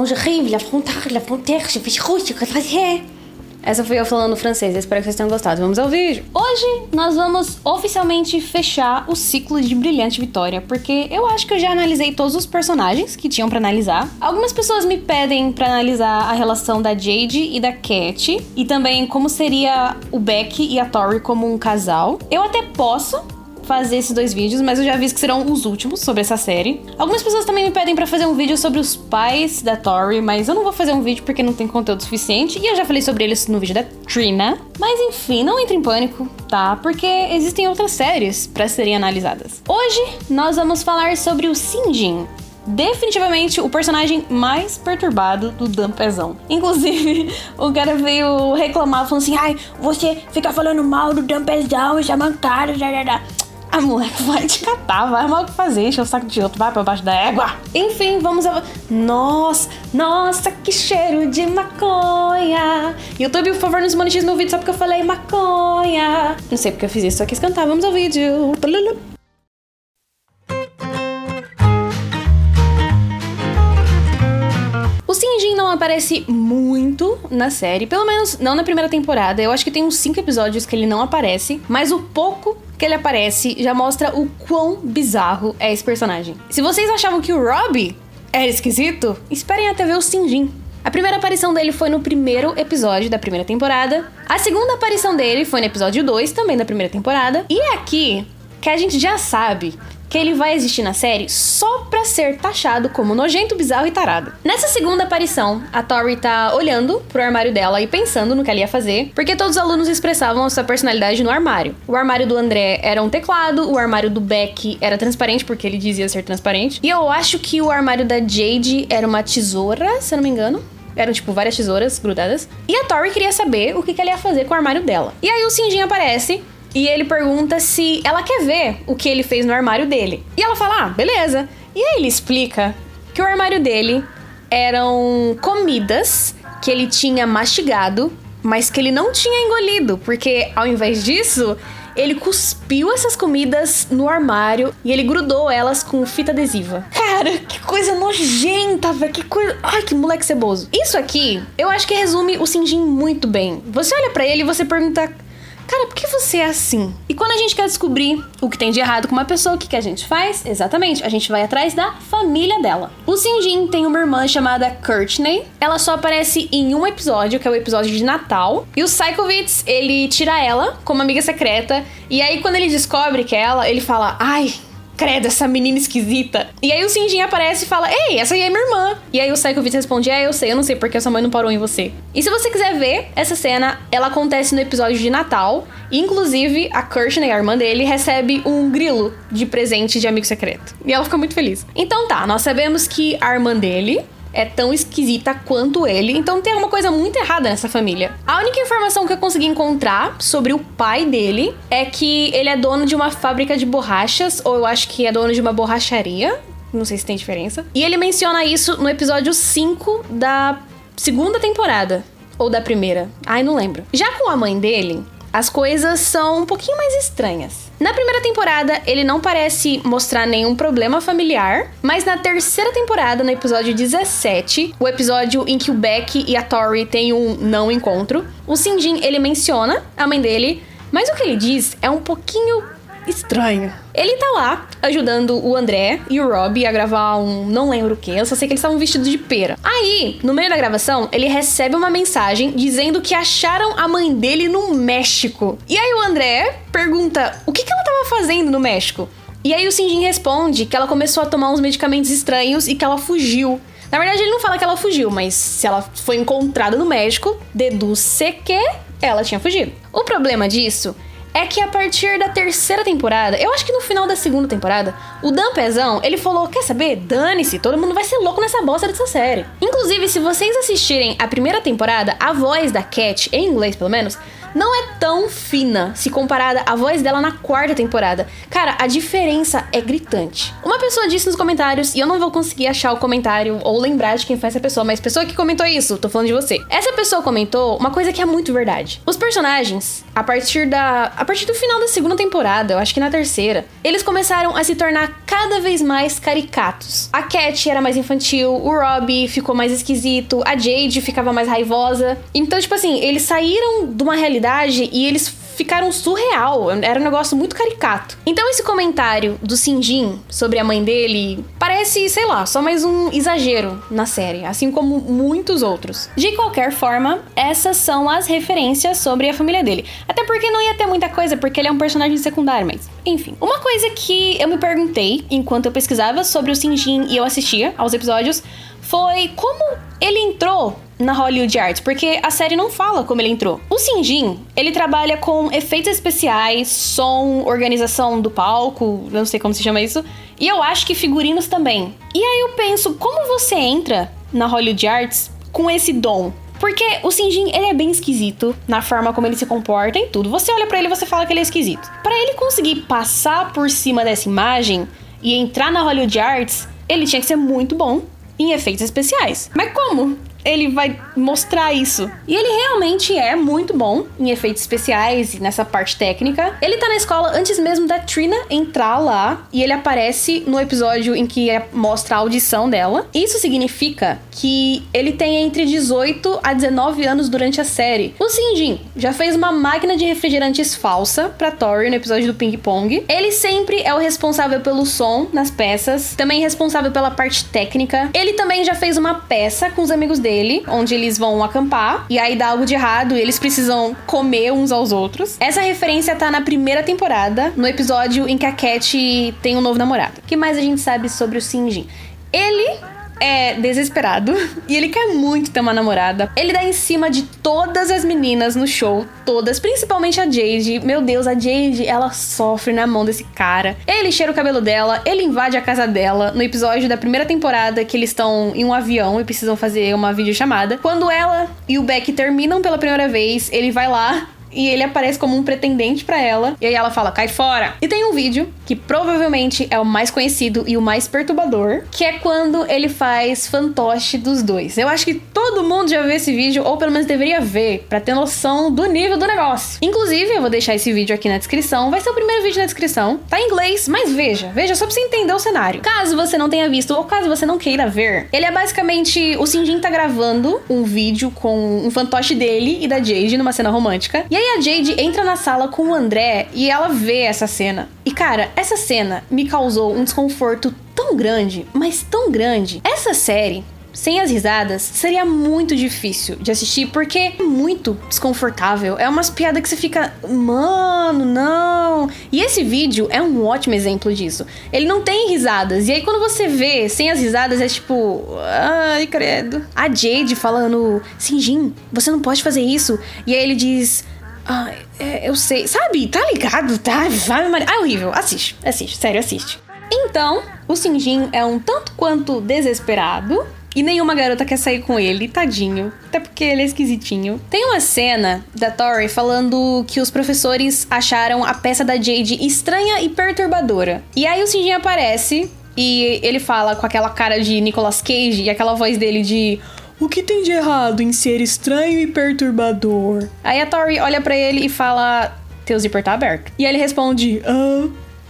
j'arrive, la frontière, je fais rouge, Essa foi eu falando francês, espero que vocês tenham gostado. Vamos ao vídeo. Hoje nós vamos oficialmente fechar o ciclo de Brilhante Vitória, porque eu acho que eu já analisei todos os personagens que tinham pra analisar. Algumas pessoas me pedem pra analisar a relação da Jade e da Cat, e também como seria o Beck e a Tori como um casal. Eu até posso fazer esses 2 vídeos, mas eu já aviso que serão os últimos sobre essa série. Algumas pessoas também me pedem pra fazer um vídeo sobre os pais da Tori, mas eu não vou fazer um vídeo porque não tem conteúdo suficiente, e eu já falei sobre eles no vídeo da Trina. Mas enfim, não entre em pânico, tá? Porque existem outras séries pra serem analisadas. Hoje, nós vamos falar sobre o Shinjin. Definitivamente o personagem mais perturbado do Dampezão. Inclusive, o cara veio reclamar, falando assim: ai, você fica falando mal do Dampezão, chamando cara, Ah, moleque, vai te catar, vai arrumar o que fazer, encher o saco de outro, vai pra baixo da égua. Enfim, vamos a... Nossa, que cheiro de maconha. YouTube, por favor, não desmonetize meu vídeo só porque eu falei maconha. Não sei porque eu fiz isso, só quis cantar, vamos ao vídeo. O Shinjin não aparece muito na série, pelo menos não na primeira temporada. Eu acho que tem uns 5 episódios que ele não aparece, mas o pouco que ele aparece já mostra o quão bizarro é esse personagem. Se vocês achavam que o Robbie era esquisito, esperem até ver o Shinjin. A primeira aparição dele foi no primeiro episódio da primeira temporada. A segunda aparição dele foi no episódio 2, também da primeira temporada. E é aqui que a gente já sabe que ele vai existir na série só pra ser taxado como nojento, bizarro e tarado. Nessa segunda aparição, a Tori tá olhando pro armário dela e pensando no que ela ia fazer, porque todos os alunos expressavam a sua personalidade no armário. O armário do André era um teclado, o armário do Beck era transparente, porque ele dizia ser transparente. E eu acho que o armário da Jade era uma tesoura, se eu não me engano. Eram, tipo, várias tesouras grudadas. E a Tori queria saber o que ela ia fazer com o armário dela. E aí o Shinjin aparece e ele pergunta se ela quer ver o que ele fez no armário dele. E ela fala, ah, beleza. E aí ele explica que o armário dele eram comidas que ele tinha mastigado, mas que ele não tinha engolido, porque ao invés disso, ele cuspiu essas comidas no armário e ele grudou elas com fita adesiva. Cara, que coisa nojenta, velho. Que coisa... Ai, que moleque ceboso. Isso aqui, eu acho que resume o Shinjin muito bem. Você olha pra ele e você pergunta... Cara, por que você é assim? E quando a gente quer descobrir o que tem de errado com uma pessoa, o que a gente faz? Exatamente, a gente vai atrás da família dela. O Shinjin tem uma irmã chamada Courtney. Ela só aparece em um episódio, que é o episódio de Natal. E o Psychovitz, ele tira ela como amiga secreta. E aí, quando ele descobre que é ela, ele fala... Ai... Credo, essa menina esquisita. E aí o Shinjin aparece e fala, ei, essa aí é minha irmã. E aí o Psychovitz responde, eu sei, eu não sei porque a sua mãe não parou em você. E se você quiser ver essa cena, ela acontece no episódio de Natal. Inclusive, a Courtney, a irmã dele, recebe um grilo de presente de amigo secreto. E ela fica muito feliz. Então tá, nós sabemos que a irmã dele é tão esquisita quanto ele, então tem alguma coisa muito errada nessa família. A única informação que eu consegui encontrar sobre o pai dele é que ele é dono de uma fábrica de borrachas, ou eu acho que é dono de uma borracharia, não sei se tem diferença. E ele menciona isso no episódio 5 da segunda temporada, ou da primeira, ai, não lembro. Já com a mãe dele, as coisas são um pouquinho mais estranhas. Na primeira temporada, ele não parece mostrar nenhum problema familiar, mas na terceira temporada, no episódio 17, o episódio em que o Beck e a Tori têm um não encontro, o Shinjin, ele menciona a mãe dele, mas o que ele diz é um pouquinho estranho. Ele tá lá, ajudando o André e o Robbie a gravar um não lembro o que, eu só sei que eles estavam vestidos de pera. Aí, no meio da gravação, ele recebe uma mensagem dizendo que acharam a mãe dele no México. E aí o André pergunta, o que ela tava fazendo no México? E aí o Shinjin responde que ela começou a tomar uns medicamentos estranhos e que ela fugiu. Na verdade, ele não fala que ela fugiu, mas se ela foi encontrada no México, deduz-se que ela tinha fugido. O problema disso é que a partir da terceira temporada, eu acho que no final da segunda temporada, o Dampezão, ele falou, quer saber? Dane-se, todo mundo vai ser louco nessa bosta dessa série. Inclusive, se vocês assistirem a primeira temporada, a voz da Cat, em inglês pelo menos, não é tão fina se comparada à voz dela na 4ª temporada. Cara, a diferença é gritante. Uma pessoa disse nos comentários, e eu não vou conseguir achar o comentário ou lembrar de quem foi essa pessoa, mas pessoa que comentou isso, tô falando de você. Essa pessoa comentou uma coisa que é muito verdade. Os personagens, a partir do final da 2ª temporada, eu acho que na 3ª, eles começaram a se tornar cada vez mais caricatos. A Cat era mais infantil, o Robbie ficou mais esquisito, a Jade ficava mais raivosa. Então, tipo assim, eles saíram de uma realidade e eles ficaram surreal, era um negócio muito caricato. Então esse comentário do Shinjin sobre a mãe dele parece, sei lá, só mais um exagero na série, assim como muitos outros. De qualquer forma, essas são as referências sobre a família dele. Até porque não ia ter muita coisa, porque ele é um personagem secundário, mas enfim. Uma coisa que eu me perguntei enquanto eu pesquisava sobre o Shinjin e eu assistia aos episódios foi como ele entrou na Hollywood Arts, porque a série não fala como ele entrou. O Shinjin, ele trabalha com efeitos especiais, som, organização do palco, não sei como se chama isso, e eu acho que figurinos também. E aí eu penso, como você entra na Hollywood Arts com esse dom? Porque o Shinjin, ele é bem esquisito na forma como ele se comporta em tudo. Você olha pra ele e você fala que ele é esquisito. Pra ele conseguir passar por cima dessa imagem e entrar na Hollywood Arts, ele tinha que ser muito bom em efeitos especiais. Mas como ele vai mostrar isso? E ele realmente é muito bom em efeitos especiais e nessa parte técnica. Ele tá na escola antes mesmo da Trina entrar lá, e ele aparece no episódio em que mostra a audição dela. Isso significa que ele tem entre 18 a 19 anos durante a série. O Shinjin já fez uma máquina de refrigerantes falsa pra Tori no episódio do Ping Pong. Ele sempre é o responsável pelo som nas peças, também responsável pela parte técnica. Ele também já fez uma peça com os amigos dele, onde eles vão acampar, e aí dá algo de errado e eles precisam comer uns aos outros. Essa referência tá na 1ª temporada, no episódio em que a Cat tem um novo namorado. O que mais a gente sabe sobre o Shinjin? Ele é desesperado e ele quer muito ter uma namorada. Ele dá em cima de todas as meninas no show, todas, principalmente a Jade. Meu Deus, a Jade, ela sofre na mão desse cara. Ele cheira o cabelo dela, ele invade a casa dela. No episódio da 1ª temporada, que eles estão em um avião e precisam fazer uma videochamada, quando ela e o Beck terminam pela primeira vez, ele vai lá e ele aparece como um pretendente pra ela. E aí ela fala, cai fora. E tem um vídeo que provavelmente é o mais conhecido e o mais perturbador, que é quando ele faz fantoche dos dois. Eu acho que todo mundo já viu esse vídeo, ou pelo menos deveria ver, pra ter noção do nível do negócio. Inclusive, eu vou deixar esse vídeo aqui na descrição. Vai ser o primeiro vídeo na descrição. Tá em inglês, mas veja só pra você entender o cenário. Caso você não tenha visto, ou caso você não queira ver, ele é basicamente, o Shinjin tá gravando um vídeo com um fantoche dele e da Jade numa cena romântica. E aí a Jade entra na sala com o André e ela vê essa cena. E cara, essa cena me causou um desconforto tão grande, mas tão grande. Essa série, sem as risadas, seria muito difícil de assistir, porque é muito desconfortável. É umas piadas que você fica, mano, não. E esse vídeo é um ótimo exemplo disso. Ele não tem risadas. E aí quando você vê sem as risadas, é tipo, ai, credo. A Jade falando, Shinjin, você não pode fazer isso. E aí ele diz, eu sei, sabe? Tá ligado, tá? É horrível. Assiste, sério, assiste. Então, o Shinjin é um tanto quanto desesperado e nenhuma garota quer sair com ele, tadinho. Até porque ele é esquisitinho. Tem uma cena da Tori falando que os professores acharam a peça da Jade estranha e perturbadora. E aí o Shinjin aparece e ele fala com aquela cara de Nicolas Cage e aquela voz dele de... O que tem de errado em ser estranho e perturbador? Aí a Tori olha pra ele e fala, teu zíper tá aberto. E aí ele responde,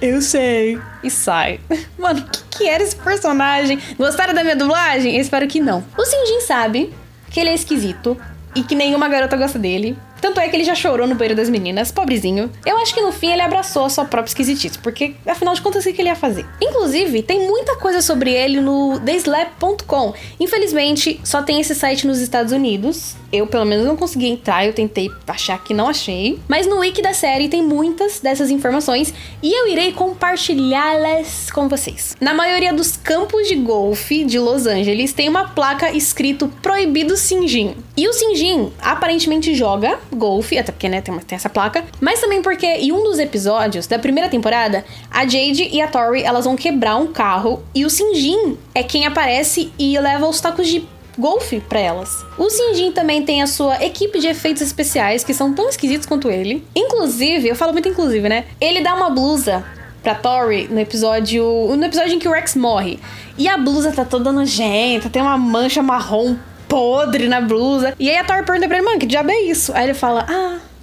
eu sei. E sai. Mano, o que era esse personagem? Gostaram da minha dublagem? Eu espero que não. O Shinjin sabe que ele é esquisito e que nenhuma garota gosta dele. Tanto é que ele já chorou no banheiro das meninas, pobrezinho. Eu acho que no fim ele abraçou a sua própria esquisitice, porque afinal de contas o que ele ia fazer? Inclusive, tem muita coisa sobre ele no theslap.com. Infelizmente, só tem esse site nos Estados Unidos. Eu, pelo menos, não consegui entrar, eu tentei achar que não achei. Mas no wiki da série tem muitas dessas informações e eu irei compartilhá-las com vocês. Na maioria dos campos de golfe de Los Angeles tem uma placa escrito Proibido Shinjin. E o Shinjin aparentemente joga golfe, até porque, né, tem essa placa, mas também porque em um dos episódios da 1ª temporada, a Jade e a Tori, elas vão quebrar um carro e o Shinjin é quem aparece e leva os tacos de golfe pra elas. O Shinjin também tem a sua equipe de efeitos especiais, que são tão esquisitos quanto ele. Inclusive, eu falo muito inclusive, né? Ele dá uma blusa pra Tori no episódio em que o Rex morre. E a blusa tá toda nojenta, tem uma mancha marrom podre na blusa. E aí a Tori pergunta pra ele, mano, que diabo é isso? Aí ele fala,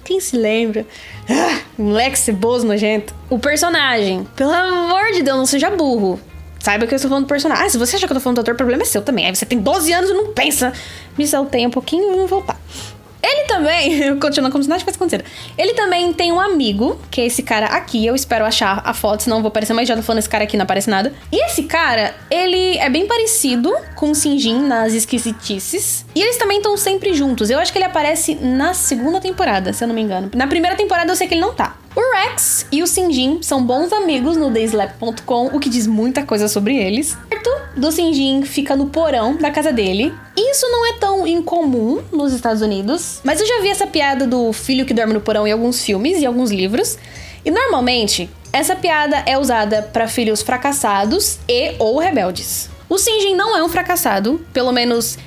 quem se lembra? Moleque ceboso, nojento. O personagem, pelo amor de Deus, não seja burro. Saiba que eu estou falando do personagem. Se você acha que eu tô falando do ator, o problema é seu também. Aí você tem 12 anos e não pensa. Me saltei um pouquinho e vamos voltar. Ele também, continuando como se nada tivesse acontecido. Ele também tem um amigo, que é esse cara aqui. Eu espero achar a foto, senão eu vou parecer mais idiota falando esse cara aqui, não aparece nada. E esse cara, ele é bem parecido com o Shinjin nas esquisitices. E eles também estão sempre juntos. Eu acho que ele aparece na segunda temporada, se eu não me engano. Na primeira temporada eu sei que ele não tá. O Rex e o Shinjin são bons amigos no TheSlap.com, o que diz muita coisa sobre eles. Perto do Shinjin fica no porão da casa dele. Isso não é tão incomum nos Estados Unidos, mas eu já vi essa piada do filho que dorme no porão em alguns filmes e alguns livros. E normalmente, essa piada é usada para filhos fracassados e ou rebeldes. O Shinjin não é um fracassado, pelo menos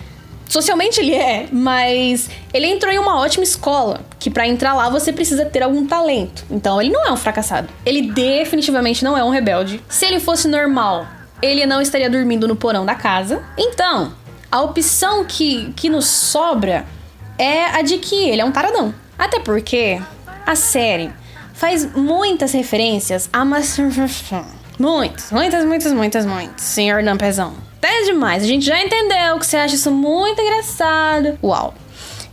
socialmente ele é, mas ele entrou em uma ótima escola, que pra entrar lá você precisa ter algum talento. Então ele não é um fracassado. Ele definitivamente não é um rebelde. Se ele fosse normal, ele não estaria dormindo no porão da casa. Então, a opção que nos sobra é a de que ele é um taradão. Até porque a série faz muitas referências a Master... Muitas, senhor Nampezão. Até demais, a gente já entendeu que você acha isso muito engraçado. Uau.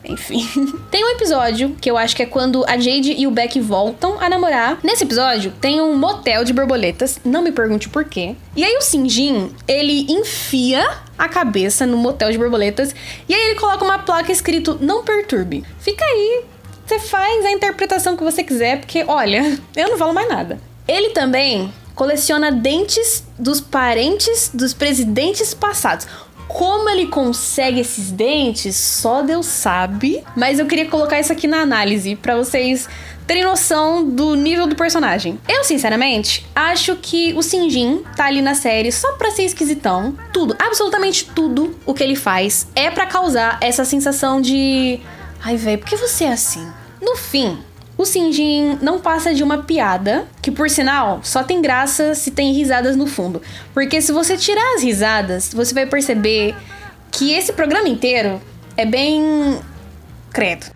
Enfim. Tem um episódio que eu acho que é quando a Jade e o Beck voltam a namorar. Nesse episódio, tem um motel de borboletas. Não me pergunte por quê. E aí o Shinjin, ele enfia a cabeça no motel de borboletas. E aí ele coloca uma placa escrito, não perturbe. Fica aí, você faz a interpretação que você quiser. Porque, olha, eu não falo mais nada. Ele também coleciona dentes dos parentes dos presidentes passados. Como ele consegue esses dentes, só Deus sabe. Mas eu queria colocar isso aqui na análise, pra vocês terem noção do nível do personagem. Eu, sinceramente, acho que o Shinjin tá ali na série só pra ser esquisitão. Tudo, absolutamente tudo o que ele faz é pra causar essa sensação de... Ai, velho, por que você é assim? No fim, o Shinjin não passa de uma piada, que por sinal, só tem graça se tem risadas no fundo. Porque se você tirar as risadas, você vai perceber que esse programa inteiro é bem... credo.